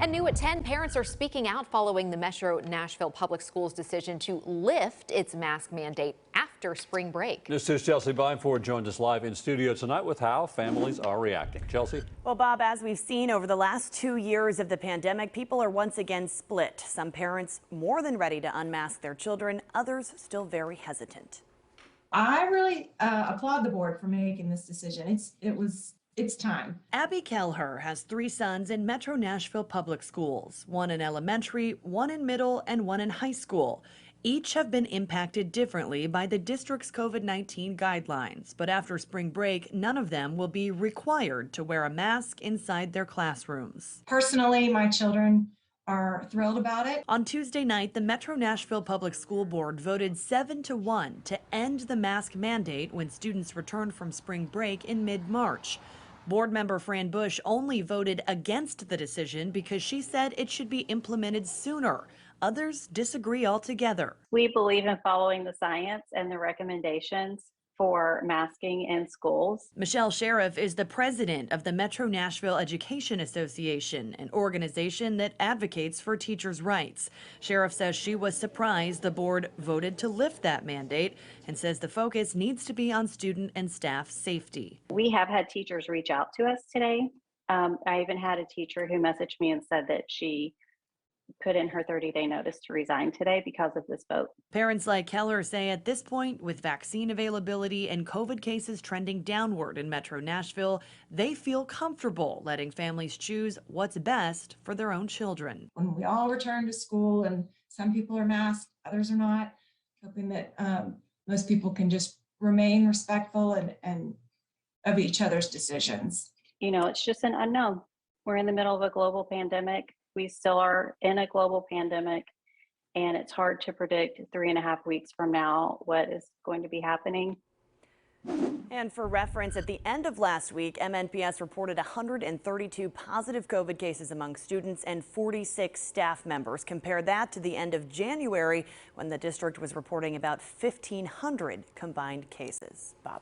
And new at 10, parents are speaking out following the Metro Nashville Public Schools decision to lift its mask mandate after spring break. This is Chelsea Bynford joins us live in studio tonight with how families are reacting. Chelsea? Well, Bob, as we've seen over the last 2 years of the pandemic, people are once again split. Some parents more than ready to unmask their children, others still very hesitant. I really applaud the board for making this decision. It's time. Abby Kelleher has 3 sons in Metro Nashville Public Schools, one in elementary, one in middle, and one in high school. Each have been impacted differently by the district's COVID-19 guidelines, but after spring break, none of them will be required to wear a mask inside their classrooms. Personally, my children are thrilled about it. On Tuesday night, the Metro Nashville Public School Board voted 7-1 to end the mask mandate when students returned from spring break in mid-March. Board member Fran Bush only voted against the decision because she said it should be implemented sooner. Others disagree altogether. We believe in following the science and the recommendations for masking in schools. Michelle Sheriff is the president of the Metro Nashville Education Association, an organization that advocates for teachers' rights. Sheriff says she was surprised the board voted to lift that mandate and says the focus needs to be on student and staff safety. We have had teachers reach out to us today. I even had a teacher who messaged me and said that she put in her 30-day notice to resign today because of this vote. Parents like Keller say at this point, with vaccine availability and COVID cases trending downward in Metro Nashville, they feel comfortable letting families choose what's best for their own children. When we all return to school and some people are masked, others are not, hoping that most people can just remain respectful and of each other's decisions. You know, it's just an unknown. We're in the middle of a global pandemic. We still are in a global pandemic, and it's hard to predict 3.5 weeks from now what is going to be happening. And for reference, at the end of last week, MNPS reported 132 positive COVID cases among students and 46 staff members. Compare that to the end of January when the district was reporting about 1,500 combined cases. Bob.